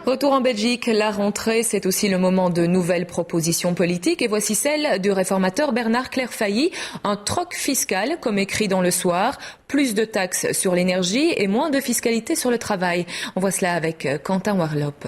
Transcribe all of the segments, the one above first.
Retour en Belgique, la rentrée, c'est aussi le moment de nouvelles propositions politiques. Et voici celle du réformateur Bernard Clairfailly. Un troc fiscal, comme écrit dans Le Soir. Plus de taxes sur l'énergie et moins de fiscalité sur le travail. On voit cela avec Quentin Warlop.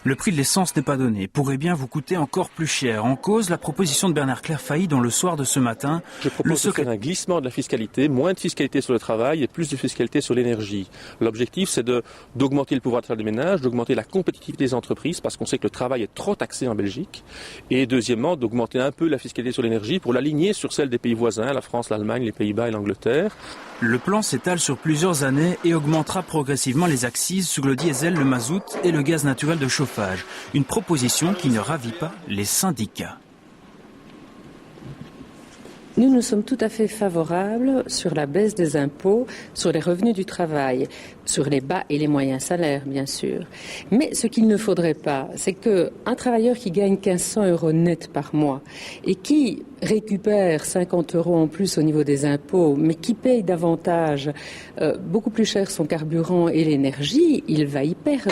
Le prix de l'essence n'est pas donné, pourrait bien vous coûter encore plus cher. En cause, la proposition de Bernard Clairfailly dans Le Soir de ce matin. Je propose de faire un glissement de la fiscalité, moins de fiscalité sur le travail et plus de fiscalité sur l'énergie. L'objectif, c'est d'augmenter le pouvoir d'achat des ménages, d'augmenter la compétitivité des entreprises, parce qu'on sait que le travail est trop taxé en Belgique. Et deuxièmement, d'augmenter un peu la fiscalité sur l'énergie pour l'aligner sur celle des pays voisins, la France, l'Allemagne, les Pays-Bas et l'Angleterre. Le plan s'étale sur plusieurs années et augmentera progressivement les accises sur le diesel, le mazout et le gaz naturel de chauffage. Une proposition qui ne ravit pas les syndicats. Nous sommes tout à fait favorables sur la baisse des impôts, sur les revenus du travail, sur les bas et les moyens salaires, bien sûr. Mais ce qu'il ne faudrait pas, c'est qu'un travailleur qui gagne 1500 € net par mois et qui récupère 50 € en plus au niveau des impôts, mais qui paye davantage, beaucoup plus cher son carburant et l'énergie, il va y perdre.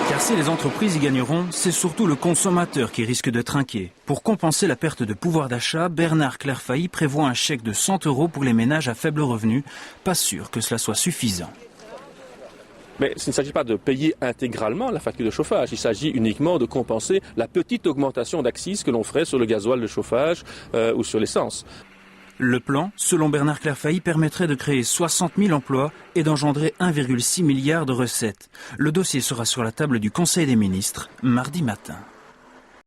Car si les entreprises y gagneront, c'est surtout le consommateur qui risque de trinquer. Pour compenser la perte de pouvoir d'achat, Bernard Clairfailly prévoit un chèque de 100 € pour les ménages à faible revenu. Pas sûr que cela soit suffisant. Mais il ne s'agit pas de payer intégralement la facture de chauffage, il s'agit uniquement de compenser la petite augmentation d'accise que l'on ferait sur le gasoil de chauffage ou sur l'essence. Le plan, selon Bernard Clairfailly, permettrait de créer 60 000 emplois et d'engendrer 1,6 milliard de recettes. Le dossier sera sur la table du Conseil des ministres mardi matin.